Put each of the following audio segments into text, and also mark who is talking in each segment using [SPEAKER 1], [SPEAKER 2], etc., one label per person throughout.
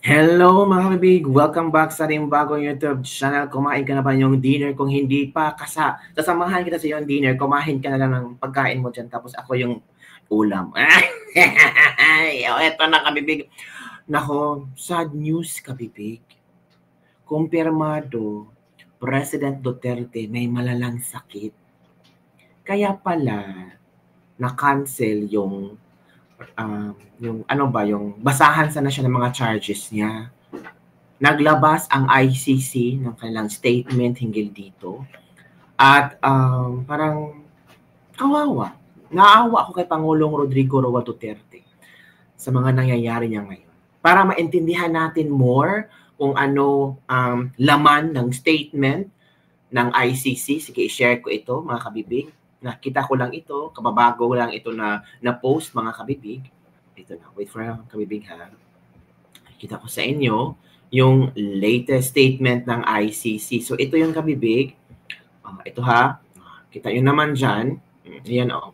[SPEAKER 1] Hello mga kabibig! Welcome back sa ating bagong YouTube channel. Kumain ka na ba yung dinner? Kung hindi pa, sasamahan kita sa yung dinner. Kumain ka na lang ng pagkain mo dyan. Tapos ako yung ulam. Eto na kabibig. Nako, sad news kabibig. Kumpirmado, President Duterte may malalang sakit. Kaya pala, na-cancel yung yung basahan sana siya ng mga charges niya. Naglabas ang ICC ng kanilang statement hinggil dito. At parang kawawa. Naawa ako kay Pangulong Rodrigo Roa Duterte sa mga nangyayari niya ngayon. Para maintindihan natin more kung ano laman ng statement ng ICC. Sige, i-share ko ito mga kabibig. Nakita ko lang ito, kababago lang ito na post mga kabibig. Ito na, wait for kabibig ha. Kita ko sa inyo yung latest statement ng ICC. So ito yung kabibig. Ito ha. Kita nyo naman dyan. Yan o.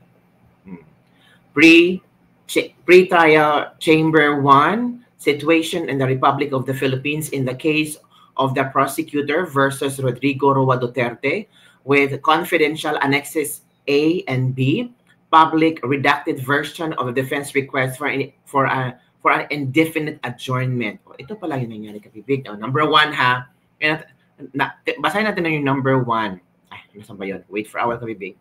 [SPEAKER 1] Pre-trial Chamber 1, situation in the Republic of the Philippines in the case of the prosecutor versus Rodrigo Roa Duterte with confidential annexes A and B, public redacted version of the defense request for an indefinite adjournment. Ito pala yung nangyari kabibig. Number 1 ha. Basahin natin na yung number 1. Ay, nasan ba yun? Wait for our kabibig.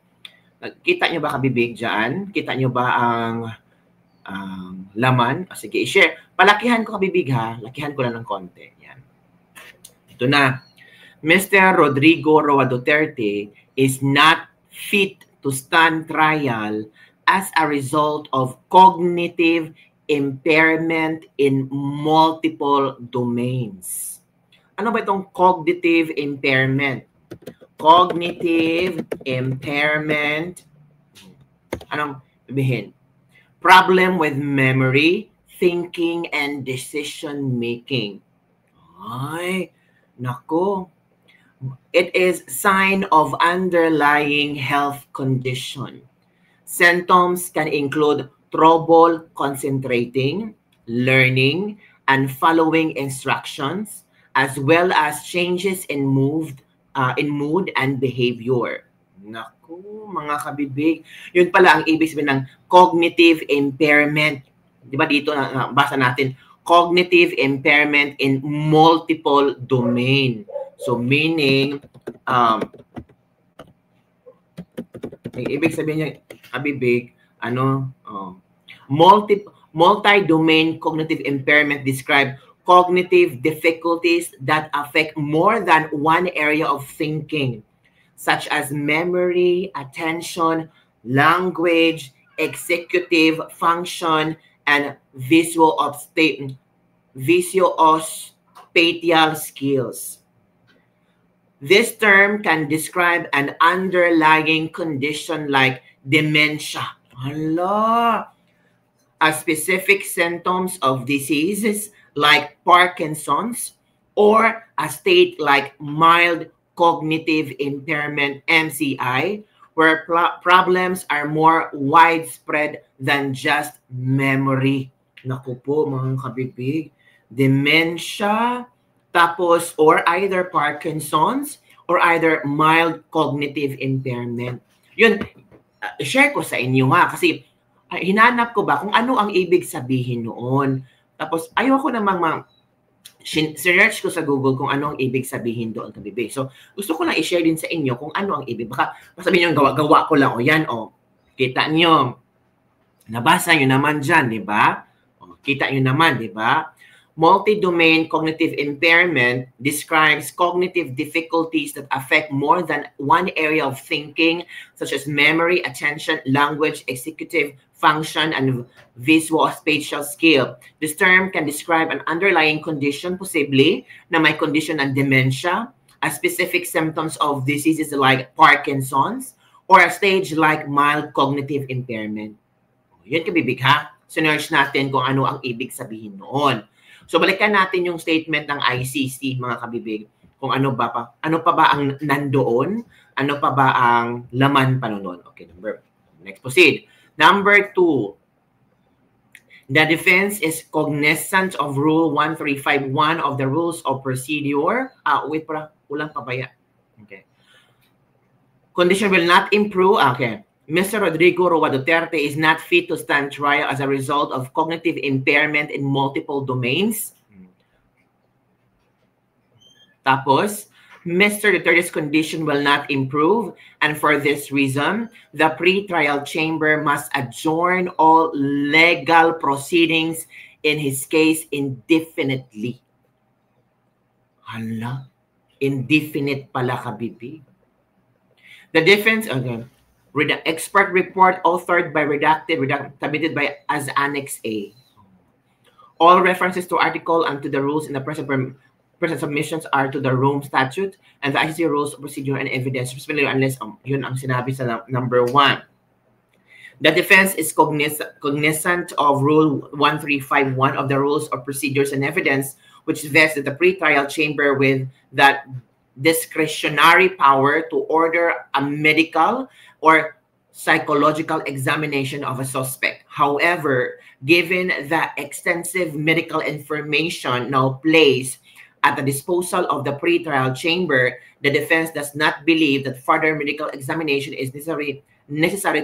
[SPEAKER 1] Kita nyo ba kabibig dyan? Kita nyo ba ang laman? Sige, i-share. Palakihan ko kabibig ha. Lakihan ko lang ng konti. Yan. Ito na. Mr. Rodrigo Roa Duterte is not fit to stand trial as a result of cognitive impairment in multiple domains. Ano ba itong cognitive impairment? Cognitive impairment. Anong sabihin? Problem with memory, thinking, and decision making. Ay, nako. It is sign of underlying health condition. Symptoms can include trouble concentrating, learning, and following instructions, as well as changes in mood and behavior. Naku, mga kabibig. Yun pala ang ibig sabihin ng cognitive impairment. Di ba dito basa natin, cognitive impairment in multiple domain. So meaning, ibig sabihin niya, kabibig, multi-domain cognitive impairment describe cognitive difficulties that affect more than one area of thinking, such as memory, attention, language, executive function, and visuospatial skills. This term can describe an underlying condition like dementia. Hala! As specific symptoms of diseases like Parkinson's or a state like mild cognitive impairment, MCI, where problems are more widespread than just memory. Naku po mga kabibig. Dementia, tapos or either Parkinson's or either mild cognitive impairment. Yun, share ko sa inyo nga kasi hinanap ko ba kung ano ang ibig sabihin noon. Tapos ayoko namang search ko sa Google kung ano ang ibig sabihin doon kabibig. So gusto ko lang i-share din sa inyo kung ano ang ibig. Baka sabihin nyo gawa ko lang. O yan o. Kita nyo. Nabasa nyo naman dyan, di ba? Kita nyo naman, di ba? Multi-domain cognitive impairment describes cognitive difficulties that affect more than one area of thinking, such as memory, attention, language, executive function, and visuospatial skill. This term can describe an underlying condition, possibly, na may condition ng dementia, as specific symptoms of diseases like Parkinson's, or a stage like mild cognitive impairment. Yun kabibig ha. Sinerch natin kung ano ang ibig sabihin noon. So balikan natin yung statement ng ICC mga kabibig kung ano pa ba ang nandoon, ano pa ba ang laman pa noon. Okay, next proceed. Number 2. The defense is cognizant of Rule 1351 of the Rules of Procedure. Wait para, ulang pabaya. Okay. Condition will not improve. Okay. Mr. Rodrigo Roa Duterte is not fit to stand trial as a result of cognitive impairment in multiple domains. Tapos, Mr. Duterte's condition will not improve, and for this reason, the pre-trial chamber must adjourn all legal proceedings in his case indefinitely. Hala, indefinite pala kabibig. The defense, again, expert report authored by submitted by as Annex A. All references to article and to the rules in the present submissions are to the Rome Statute and the ICC Rules of Procedure and Evidence, specifically unless yun ang sinabi sa number 1. The defense is cognizant of Rule 1351 of the Rules of Procedures and Evidence, which vests the pre-trial chamber with that discretionary power to order a medical or psychological examination of a suspect. However, given the extensive medical information now placed at the disposal of the pre-trial chamber, the defense does not believe that further medical examination is necessary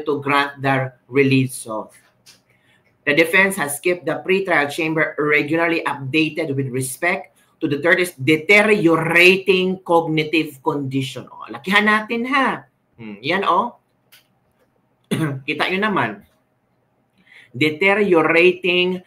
[SPEAKER 1] to grant the release of. The defense has kept the pre-trial chamber regularly updated with respect to the deteriorating cognitive condition. O, lakihan natin ha. Yan o. Kita nyo naman. Deteriorating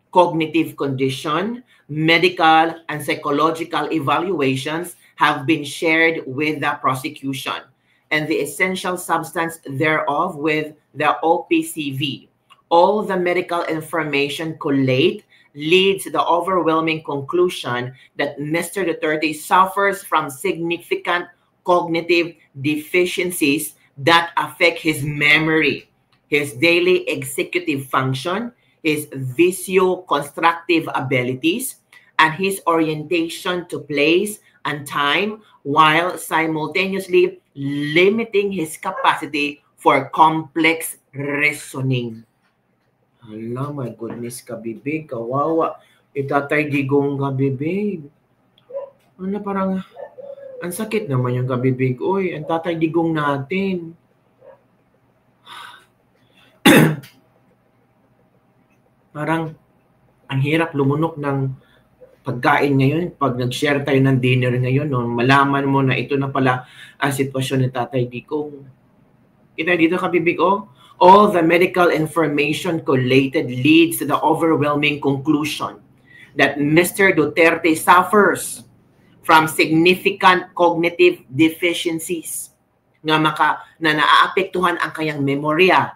[SPEAKER 1] cognitive condition, medical and psychological evaluations have been shared with the prosecution and the essential substance thereof with the OPCV. All the medical information collate leads to the overwhelming conclusion that Mr. Duterte suffers from significant cognitive deficiencies that affect his memory, his daily executive function, his visio-constructive abilities, and his orientation to place and time, while simultaneously limiting his capacity for complex reasoning. Hala, my goodness, kabibig, kawawa. Itatay digong kabibig. Ano, parang, ang sakit naman yung kabibig. Uy, ang tatay digong natin. Parang, ang hirap lumunok ng pagkain ngayon. Pag nag-share tayo ng dinner ngayon, no, malaman mo na ito na pala ang sitwasyon ni Tatay Digong. Kita dito kabibig, oh. All the medical information collated leads to the overwhelming conclusion that Mr. Duterte suffers from significant cognitive deficiencies na naaapektuhan ang kanyang memorya,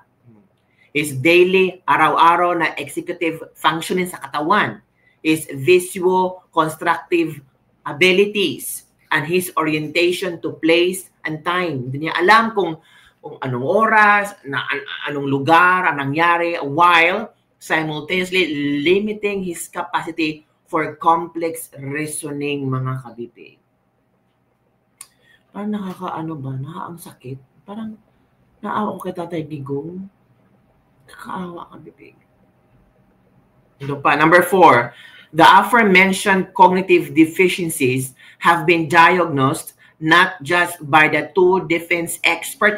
[SPEAKER 1] his daily, araw-araw na executive functioning sa katawan, his visual-constructive abilities, and his orientation to place and time. Hindi niya alam kung anong oras, anong lugar ang nangyari, while simultaneously limiting his capacity for complex reasoning, mga kabibig. Parang nakakaano ba? Ang sakit. Parang naawa ko kay Tatay Digong. Nakaawa, kabibig. Ito pa, number 4. The aforementioned cognitive deficiencies have been diagnosed not just by the 2 defense expert,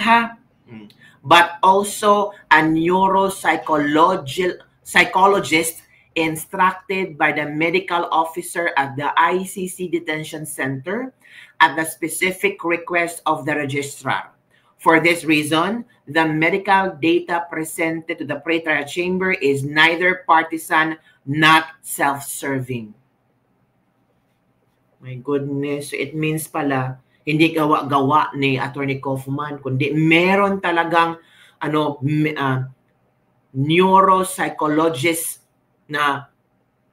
[SPEAKER 1] but also a neuropsychologist instructed by the medical officer at the ICC Detention Center at the specific request of the registrar. For this reason, the medical data presented to the pre-trial chamber is neither partisan, not self-serving. My goodness, it means pala, hindi gawa-gawa ni Attorney Kaufman, kundi meron talagang neuropsychologist na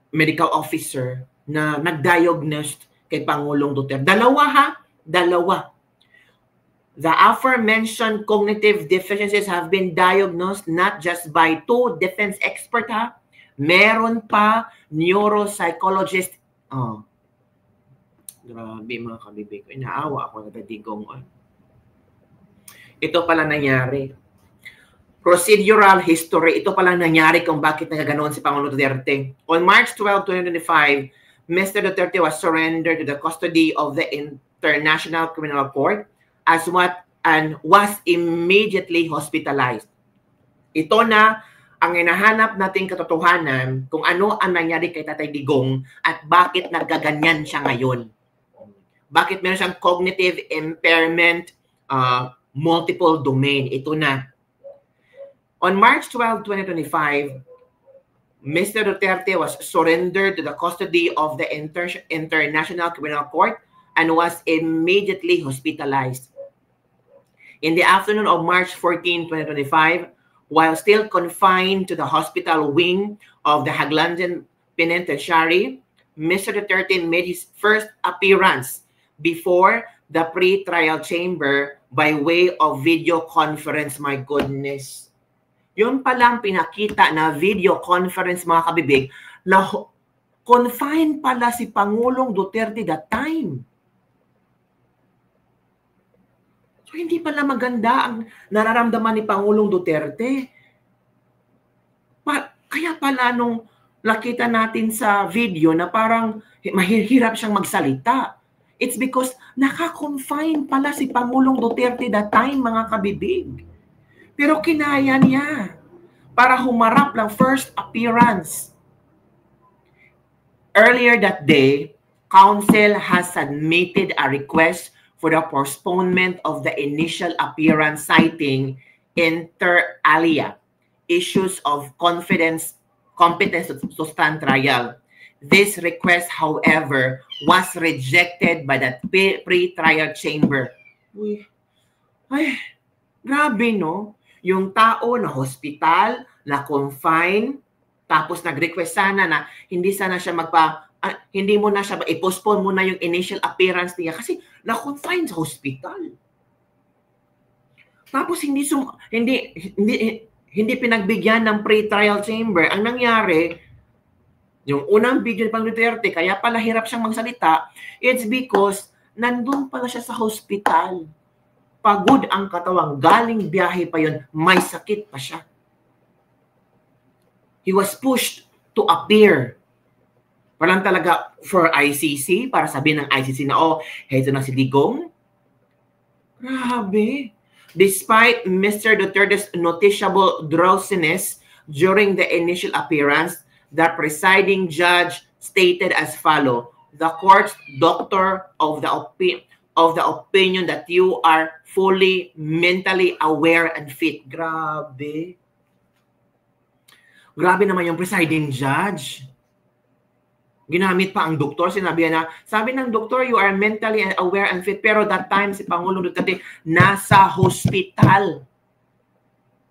[SPEAKER 1] medical officer na nag-diagnose kay Pangulong Duterte. Dalawa. The aforementioned cognitive deficiencies have been diagnosed not just by 2 defense experts, meron pa neuropsychologist. Grabe, mga kabibig. Inaawa ako na Digong. Ito pala nangyari. Procedural history. Ito palang nangyari kung bakit nagaganoon si Pangulong Duterte. On March 12, 2025, Mr. Duterte was surrendered to the custody of the International Criminal Court and was immediately hospitalized. Ito na ang hinahanap nating katotohanan kung ano ang nangyari kay Tatay Digong at bakit naggaganyan siya ngayon. Bakit meron siyang cognitive impairment, multiple domain. Ito na. On March 12, 2025, Mr. Duterte was surrendered to the custody of the International Criminal Court and was immediately hospitalized. In the afternoon of March 14, 2025, while still confined to the hospital wing of the Haglanjan Penitentiary, Mr. Duterte made his first appearance before the pre-trial chamber by way of video conference. My goodness. Yun palang pinakita na video conference, mga kabibig, na confined pala si Pangulong Duterte that time. So, hindi pala maganda ang nararamdaman ni Pangulong Duterte. Kaya pala nung nakita natin sa video na parang mahirap siyang magsalita. It's because naka-confine pala si Pangulong Duterte that time, mga kabibig. Pero kinaya niya para humarap ng first appearance. Earlier that day, Council has submitted a request for the postponement of the initial appearance citing inter alia issues of competence to stand trial. This request, however, was rejected by the pre-trial chamber. Uy, ay, grabe, no? Yung tao na hospital, na confine, tapos nag-request sana na hindi sana siya hindi mo na siya, i-postpone mo na yung initial appearance niya kasi na-confine sa hospital. Tapos hindi pinagbigyan ng pre-trial chamber. Ang nangyari, yung unang video ni Pang Duterte, kaya pala hirap siyang magsalita, it's because nandun pala siya sa hospital. Pagod ang katawang, galing biyahe pa yun, may sakit pa siya. He was pushed to appear. Walang talaga for ICC, para sabihin ng ICC na, oh, heto na si Digong. Grabe. Despite Mr. Duterte's noticeable drowsiness during the initial appearance, the presiding judge stated as follows, the court's doctor of the opinion that you are fully mentally aware and fit. Grabe. Grabe naman yung presiding judge. Ginamit pa ang doktor, sabi ng doktor, you are mentally aware and fit. Pero that time, si Pangulong Duterte, nasa hospital.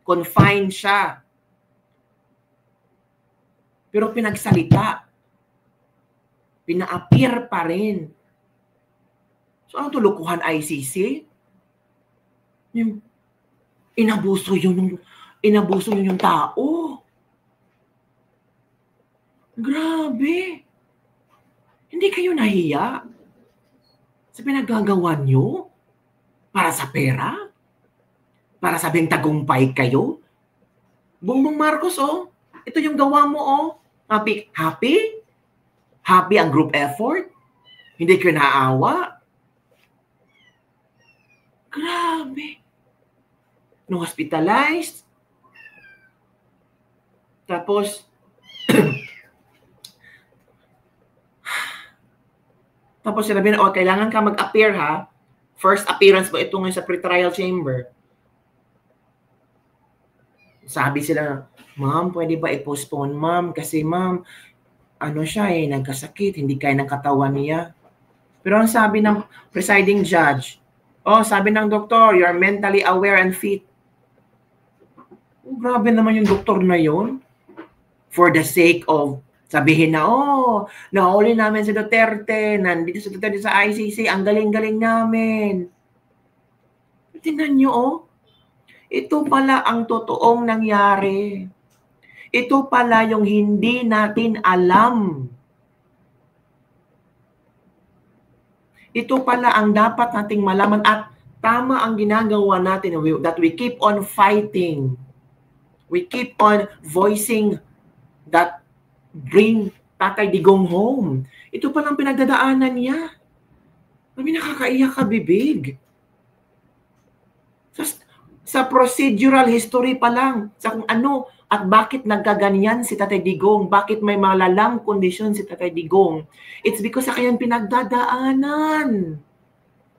[SPEAKER 1] Confined siya. Pero pinagsalita. Pina-appear pa rin. So, ano tulukuhan ICC? Inabuso yun yung tao. Grabe. Hindi kayo nahiya sa pinagagawa nyo para sa pera? Para sabing tagumpay kayo? Bongbong Marcos, oh. Ito yung gawa mo, oh. Happy? Happy ang group effort? Hindi kayo naawa? Grabe. No hospitalized. Tapos, sinabi na, oh, kailangan ka mag-appear, ha? First appearance mo ito ngayon sa pre-trial chamber. Sabi sila, ma'am, pwede ba i-postpone, ma'am? Kasi, ma'am, siya nagkasakit, hindi kaya ng katawan niya. Pero ang sabi ng presiding judge, oh, sabi ng doktor, you're mentally aware and fit. Oh, grabe naman yung doktor na yun. For the sake of sabihin na, oh, nahuli namin si Duterte, nandito si Duterte sa ICC, ang galing-galing namin. Tingnan nyo, oh. Ito pala ang totoong nangyari. Ito pala yung hindi natin alam. Ito pala ang dapat nating malaman at tama ang ginagawa natin that we keep on fighting. We keep on voicing that bring Tatay Digong home. Ito palang pinagdadaanan niya. Kami nakakaiyak ka, bibig. Sa procedural history pa lang, sa kung ano at bakit nagkaganyan si Tatay Digong, bakit may malalang kondisyon si Tatay Digong, it's because sa kanyang pinagdadaanan.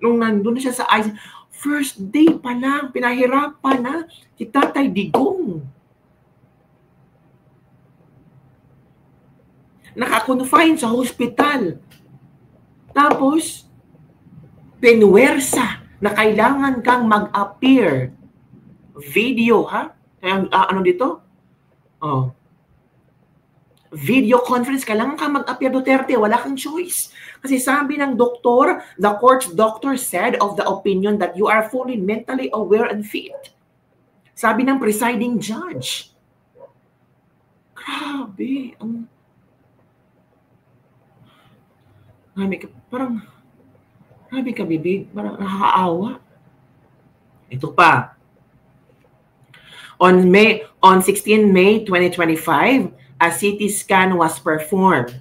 [SPEAKER 1] Nung nandun na siya sa ICC, first day pa lang, pinahirapan na si Tatay Digong. Naka-confine sa hospital. Tapos, pinwersa na kailangan kang mag-appear. Video, ha? Ano dito? Oh. Video conference, kailangan kang mag-appear, Duterte. Wala kang choice. Kasi sabi ng doktor, the court's doctor said of the opinion that you are fully mentally aware and fit. Sabi ng presiding judge. Grabe. Grabe ka, bibig. Parang nakakaawa. Ito pa. On 16 May 2025, a CT scan was performed,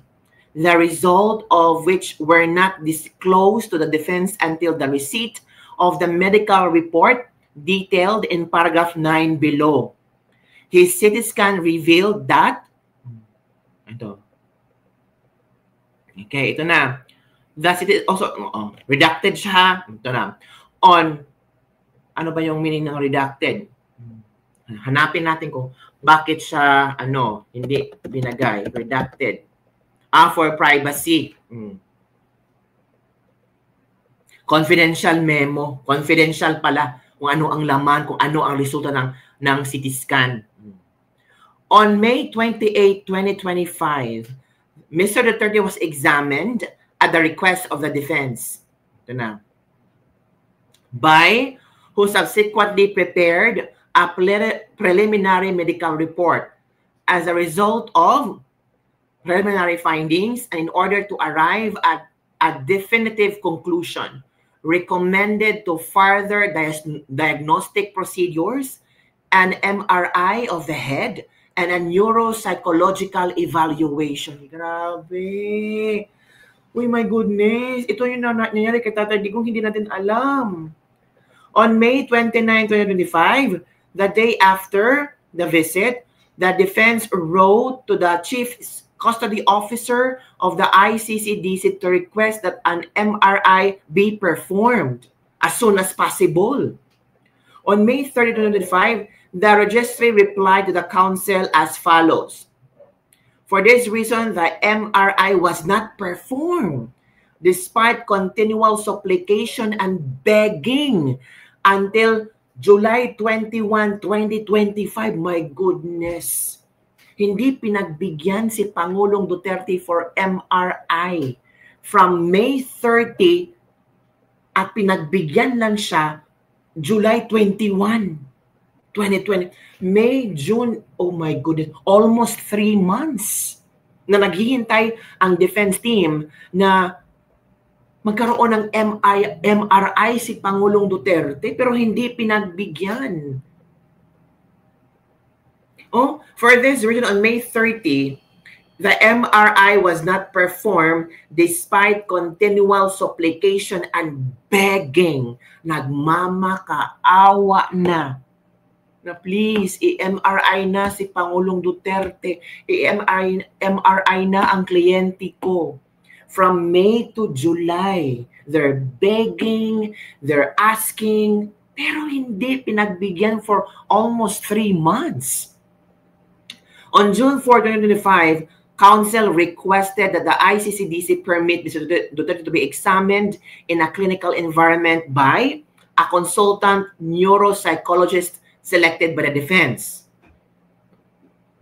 [SPEAKER 1] the result of which were not disclosed to the defense until the receipt of the medical report detailed in paragraph 9 below. His CT scan revealed that, okay, ito na. The CT also, redacted siya. Ito na. Ano ba yung meaning ng redacted? Hanapin natin kung bakit siya, hindi binagay, redacted. For privacy. Confidential memo. Confidential pala kung ano ang laman, kung ano ang resulta ng CT scan. On May 28, 2025, Mr. Duterte was examined at the request of the defense. Ito na. By who subsequently prepared a preliminary medical report. As a result of preliminary findings, and in order to arrive at a definitive conclusion, recommended to further diagnostic procedures, an MRI of the head, and a neuropsychological evaluation. Grabe. Uy, my goodness. Ito yung nangyari kay Tatay Digong, hindi natin alam. On May 29, 2025, the day after the visit, the defense wrote to the chief custody officer of the ICC-DC to request that an MRI be performed as soon as possible. On May 30, 2025, the registry replied to the counsel as follows. For this reason, the MRI was not performed despite continual supplication and begging until July 21, 2025. My goodness. Hindi pinagbigyan si Pangulong Duterte for MRI from May 30 at pinagbigyan lang siya July 21, 2020. May, June, oh my goodness, almost 3 months na naghihintay ang defense team na magkaroon ng MRI si Pangulong Duterte pero hindi pinagbigyan. For this reason, on May 30, the MRI was not performed despite continual supplication and begging. Nagmamakaawa na please, i-MRI na si Pangulong Duterte. I-MRI na ang kliyente ko. From May to July, they're begging, they're asking, pero hindi pinagbigyan for almost 3 months. On June 4, 2025, counsel requested that the ICC-DC permit Mr. Duterte to be examined in a clinical environment by a consultant neuropsychologist selected by the defense.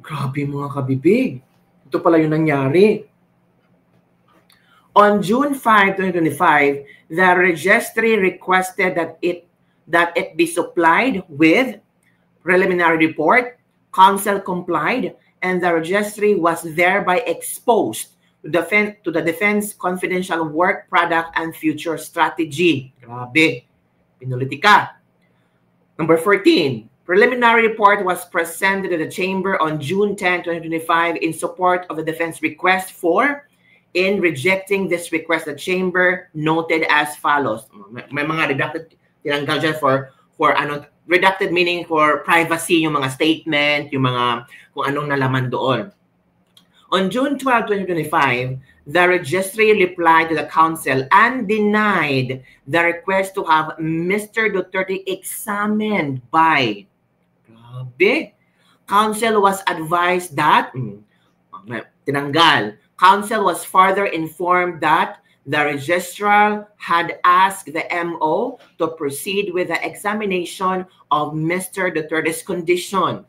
[SPEAKER 1] Grabe mga kabibig. Ito pala yung nangyari. On June 5, 2025, the registry requested that it be supplied with preliminary report. Counsel complied, and the registry was thereby exposed to the defense confidential work product and future strategy. Grabe. Pinulitika. Number 14. Preliminary report was presented to the Chamber on June 10, 2025 in support of the defense request for. In rejecting this request, the Chamber noted as follows. May mga redacted, tinanggal dyan for ano, redacted meaning for privacy, yung mga statement, yung mga kung anong nalaman doon. On June 12, 2025, the registry replied to the council and denied the request to have Mr. Duterte examined by. Grabe. Council was advised that, tinanggal. Council was further informed that the registrar had asked the MO to proceed with the examination of Mr. Duterte's condition.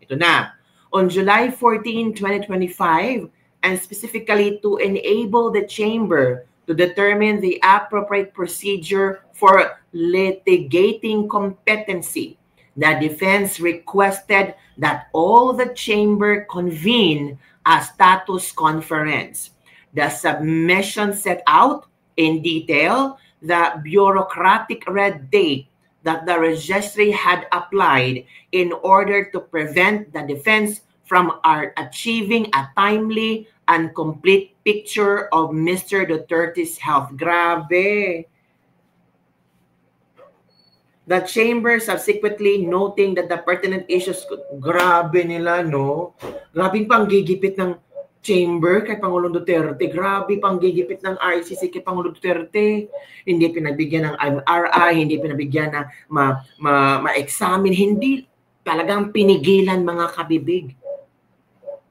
[SPEAKER 1] Ito na. On July 14, 2025, and specifically to enable the Chamber to determine the appropriate procedure for litigating competency, the defense requested that all the Chamber convene a status conference. The submission set out in detail the bureaucratic red tape that the registry had applied in order to prevent the defense from achieving a timely and complete picture of Mr. Duterte's health. Grabe. The Chamber subsequently noting that the pertinent issues, grabe nila, no? Grabing panggigipit ng Chamber kay Pangulong Duterte. Grabe panggigipit ng ICC kay Pangulong Duterte. Hindi pinagbigyan ng MRI, hindi pinabigyan na ma-examine, hindi talagang pinigilan mga kabibig.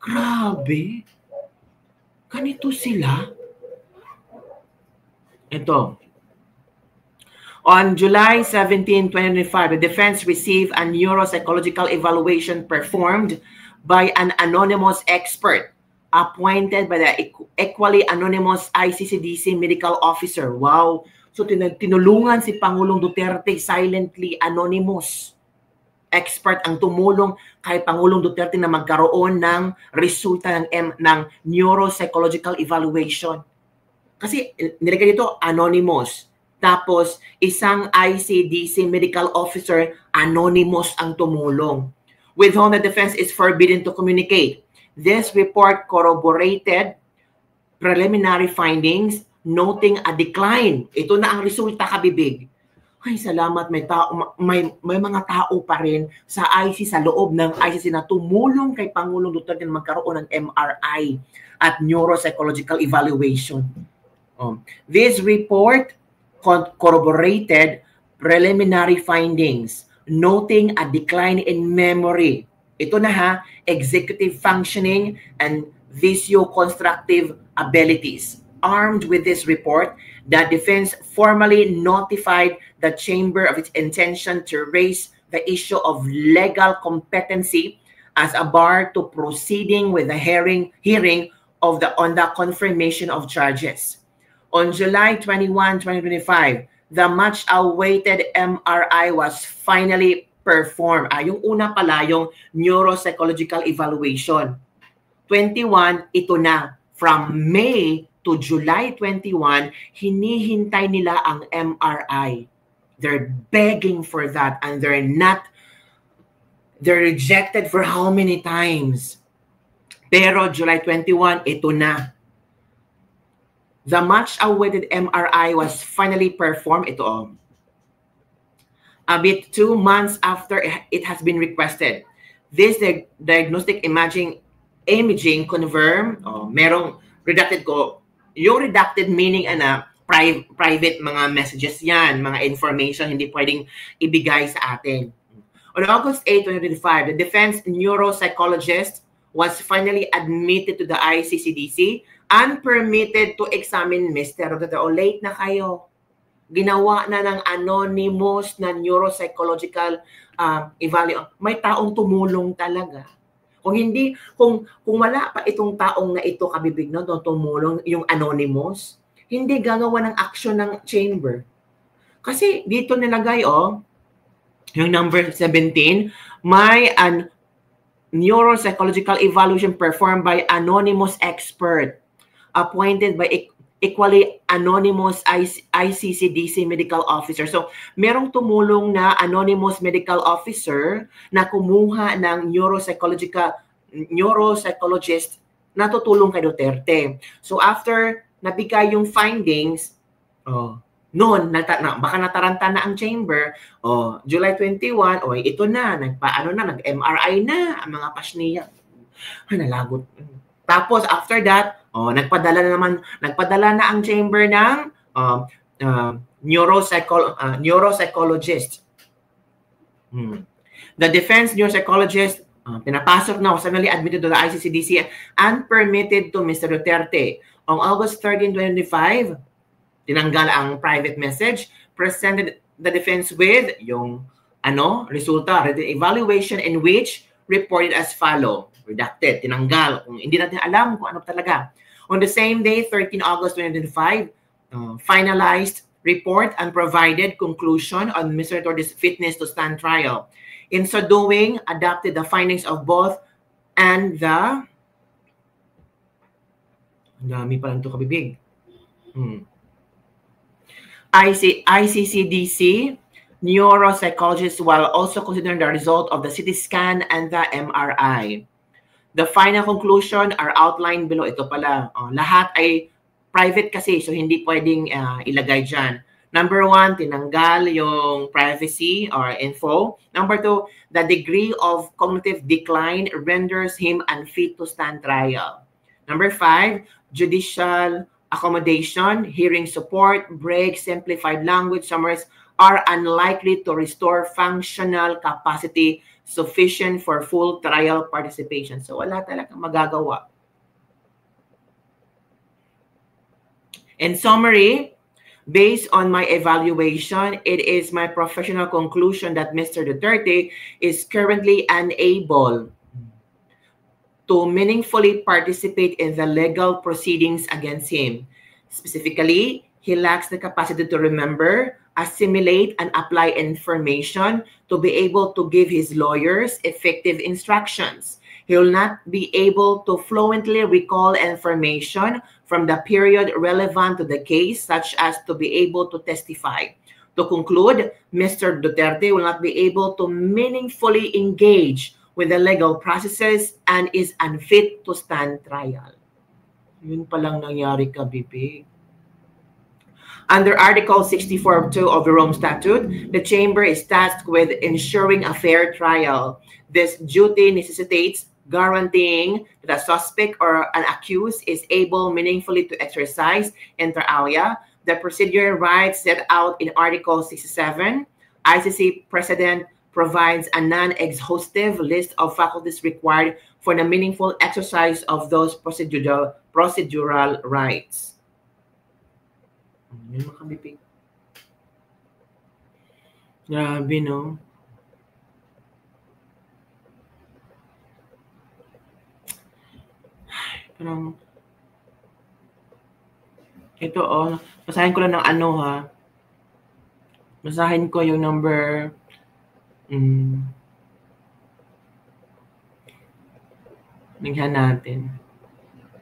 [SPEAKER 1] Grabe. Ganito sila. Ito. On July 17, 2025, the defense received a neuropsychological evaluation performed by an anonymous expert appointed by the equally anonymous ICCDC medical officer. Wow! So tinulungan si Pangulong Duterte, silently anonymous. Expert ang tumulong kay Pangulong Duterte na magkaroon ng resulta ng neuropsychological evaluation. Kasi nilagay dito anonymous. Tapos isang ICDC medical officer, anonymous ang tumulong, with whom the defense is forbidden to communicate. This report corroborated preliminary findings, noting a decline. Ito na ang resulta, kabibig. Ay, salamat, may mga tao pa rin sa sa loob ng ICC na tumulong kay Pangulong Duterte na magkaroon ng MRI at neuropsychological evaluation. This report corroborated preliminary findings, noting a decline in memory. Ito na ha, executive functioning and visio-constructive abilities. Armed with this report, the defense formally notified the Chamber of its intention to raise the issue of legal competency as a bar to proceeding with the hearing on the confirmation of charges. On July 21, 2025, the much-awaited MRI was finally performed. Yung una pala, yung neuropsychological evaluation. 21, ito na. From May to July 21, hinihintay nila ang MRI. They're begging for that and they're rejected for how many times? Pero July 21, ito na. The much-awaited MRI was finally performed. Ito, a bit 2 months after it has been requested. This diagnostic imaging confirm, merong redacted ko. Yung redacted meaning private mga messages yan, mga information hindi pwedeng ibigay sa atin. On August 8, 2025, the defense neuropsychologist was finally admitted to the ICCDC and permitted to examine Mr. Duterte. O late na kayo. Ginawa na ng anonymous na neuropsychological evaluation. May taong tumulong talaga. Kung wala pa itong taong na ito, kabibig, no, tumulong yung anonymous, hindi gagawa ng action ng chamber. Kasi dito nilagay, yung number 17, may an neuropsychological evaluation performed by anonymous expert appointed by equally anonymous ICCDC medical officer. So, merong tumulong na anonymous medical officer na kumuha ng neuropsychologist na tutulong kay Duterte. So, after nabigay yung findings, noon, baka nataranta na ang chamber, July 21, ito na, nag-MRI na ang mga pasniya. Nalagot. Tapos, after that, nagpadala na ang chamber ng neuropsychologist. The defense neuropsychologist, pinapasok na, suddenly admitted to the ICCDC and permitted to Mr. Duterte. On August 13, 2025, tinanggal ang private message, presented the defense with yung resulta, the evaluation in which reported as follow. Redacted, tinanggal. Kung hindi natin alam kung ano talaga. On the same day, 13 August 2025, finalized report and provided conclusion on Mr. Duterte's fitness to stand trial. In so doing, adopted the findings of both and the... Ang dami pa lang ito kabibig. ICCDC neuropsychologist while also considering the result of the CT scan and the MRI. The final conclusion are outlined below. Ito pala, lahat ay private kasi, so hindi pwedeng ilagay dyan. Number 1, tinanggal yung privacy or info. Number 2, the degree of cognitive decline renders him unfit to stand trial. Number 5, judicial accommodation, hearing support, break, simplified language summaries are unlikely to restore functional capacity sufficient for full trial participation. So wala talagang magagawa. In summary, based on my evaluation, it is my professional conclusion that Mr. Duterte is currently unable to meaningfully participate in the legal proceedings against him. Specifically, he lacks the capacity to remember, assimilate, and apply information to be able to give his lawyers effective instructions. He will not be able to fluently recall information from the period relevant to the case, such as to be able to testify. To conclude, Mr. Duterte will not be able to meaningfully engage with the legal processes and is unfit to stand trial. Yun palang nangyari ka, Bibi. Under Article 64.2 of the Rome Statute, the Chamber is tasked with ensuring a fair trial. This duty necessitates guaranteeing that a suspect or an accused is able meaningfully to exercise inter alia the procedural rights set out in Article 67. ICC precedent provides a non-exhaustive list of faculties required for the meaningful exercise of those procedural rights. Yun makabipig. Grabe, no? Parang, ito, basahin ko lang ng ano, ha? Basahin ko yung number, Nighan natin.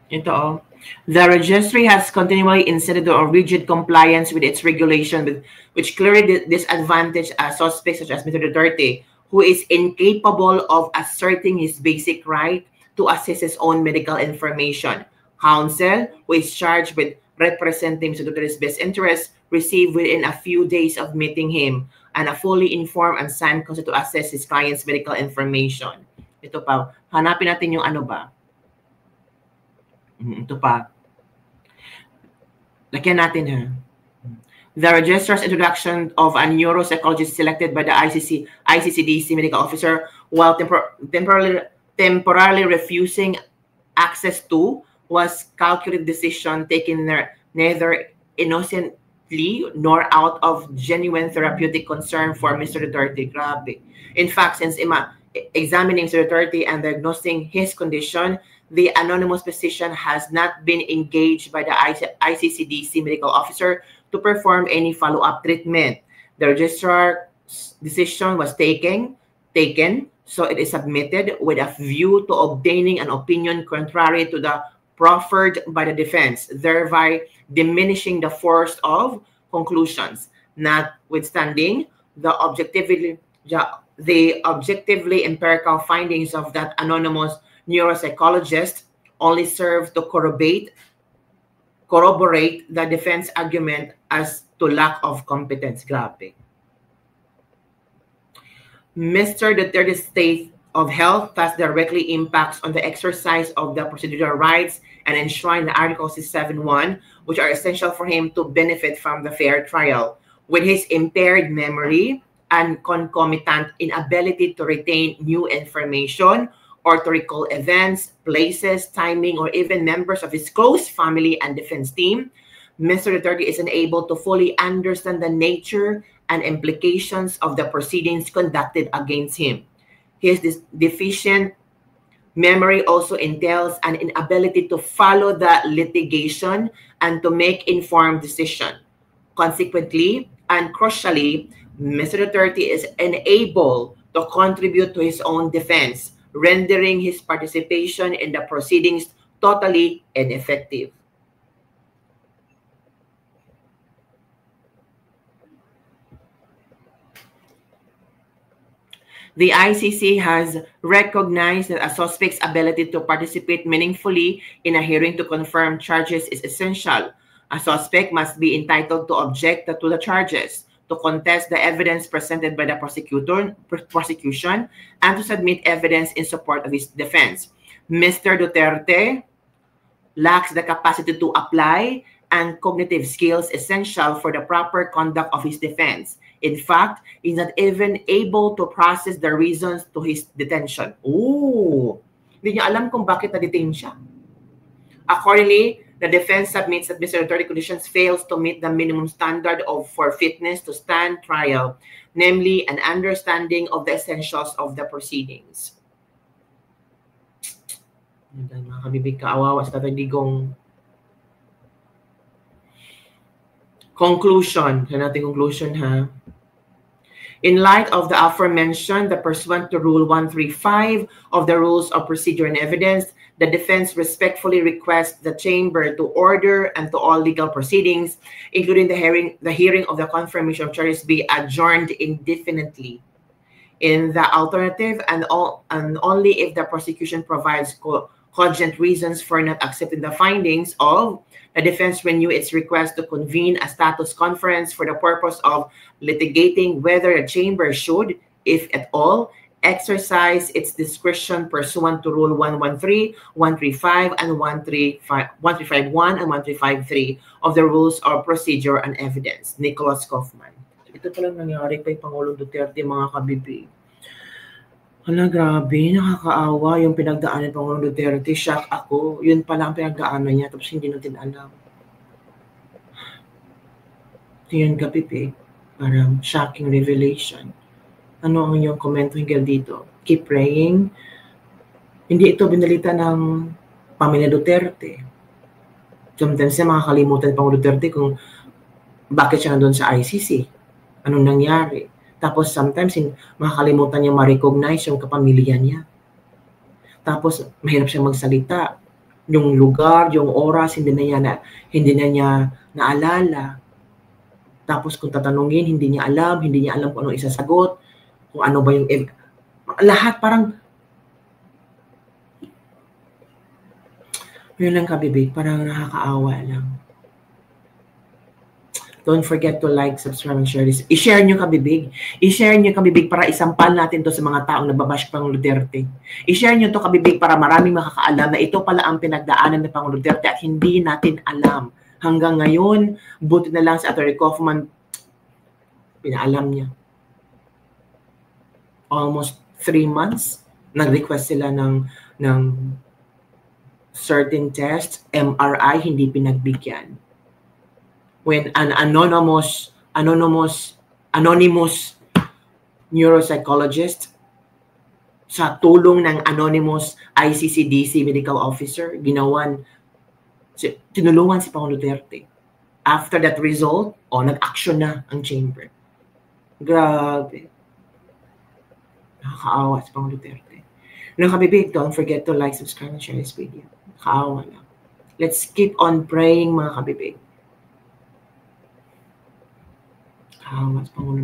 [SPEAKER 1] Ito, the registry has continually insisted on rigid compliance with its regulation, which clearly disadvantage a suspect such as Mr. Duterte, who is incapable of asserting his basic right to assess his own medical information. Counsel, who is charged with representing Mr. Duterte's best interests, received within a few days of meeting him and a fully informed and signed consent to assess his client's medical information. Ito pa, hanapin natin yung ano ba? Ito pa. Lagyan natin, ha? The registrar's introduction of a neuropsychologist selected by the ICCDC medical officer while temporarily refusing access to was calculated decision taken neither innocently nor out of genuine therapeutic concern for Mr. Duterte. Grabe. In fact, since examining Mr. Duterte and diagnosing his condition, the anonymous physician has not been engaged by the ICCDC medical officer to perform any follow-up treatment. The registrar's decision was taken, so it is submitted with a view to obtaining an opinion contrary to the proffered by the defense, thereby diminishing the force of conclusions. Notwithstanding the objectively empirical findings of that anonymous neuropsychologist only serve to corroborate the defense argument as to lack of competence. Grabe. Mr. Duterte's state of health thus directly impacts on the exercise of the procedural rights and enshrined in Article 67.1, which are essential for him to benefit from the fair trial. With his impaired memory and concomitant inability to retain new information or to recall events, places, timing, or even members of his close family and defense team, Mr. Duterte is unable to fully understand the nature and implications of the proceedings conducted against him. His deficient memory also entails an inability to follow the litigation and to make informed decisions. Consequently, and crucially, Mr. Duterte is unable to contribute to his own defense, rendering his participation in the proceedings totally ineffective. The ICC has recognized that a suspect's ability to participate meaningfully in a hearing to confirm charges is essential. A suspect must be entitled to object to the charges, to contest the evidence presented by the prosecution, and to submit evidence in support of his defense. Mr. Duterte lacks the capacity to apply and cognitive skills essential for the proper conduct of his defense. In fact, he's not even able to process the reasons to his detention. Ooh! Hindi niya alam kung bakit na-detain siya. Accordingly, the defense submits that Mr. Duterte conditions fails to meet the minimum standard for fitness to stand trial, namely an understanding of the essentials of the proceedings. Mga kabibig, kaawawa sa Tatay Digong. Conclusion. Yan natin conclusion, ha? In light of the aforementioned, the pursuant to Rule 135 of the Rules of Procedure and Evidence, the defense respectfully requests the Chamber to order and to all legal proceedings, including the hearing of the confirmation of charges, be adjourned indefinitely. In the alternative, and only if the prosecution provides cogent reasons for not accepting the findings of the defense, renew its request to convene a status conference for the purpose of litigating whether the Chamber should, if at all, exercise its discretion pursuant to Rule 113, 135, and 135.1 and 135.3 of the Rules of Procedure and Evidence. Nicholas Kaufman. Ito palang nangyari kay Pangulong Duterte, mga kabibig. Hala, grabe, nakakaawa yung pinagdaanan ng Pangulong Duterte. Shock ako. Yun pala ang pinagdaanan niya, tapos hindi natin alam. Ito yun, kapipig. Parang shocking revelation. Ano ang inyong komento hinggil dito? Keep praying. Hindi ito binalita ng pamilya Duterte. Sometimes siya makakalimutan ng Pangulong Duterte kung bakit siya nandun sa ICC. Anong nangyari? Tapos sometimes makakalimutan niya ma-recognize yung kapamilya niya. Tapos mahirap siya magsalita. Yung lugar, yung oras, hindi na niya naalala. Tapos kung tatanungin, hindi niya alam kung anong isasagot, kung ano ba yung lahat parang yun lang, kabibig, parang nakakaawa lang. Don't forget to like, subscribe, and share this. I-share nyo, kabibig. I-share nyo, kabibig, para isampal natin to sa mga taong nababash Pangulong Duterte. I-share nyo to, kabibig, para maraming makakaalam na ito pala ang pinagdaanan ng Pangulong Duterte at hindi natin alam. Hanggang ngayon, buti na lang sa Atty. Kaufman, pinaalam niya. Almost 3 months, nag-request sila ng certain tests, MRI, hindi pinagbigyan. When an anonymous neuropsychologist sa tulong ng anonymous ICC-DC medical officer, tinulungan si Pangulong Duterte. After that result, nag-action na ang chamber. Grabe. Nakakaawa si Pangulong Duterte. Nang kabibig, don't forget to like, subscribe, and share this video. Nakakaawa lang. Let's keep on praying, mga kabibig. Mas Pangulo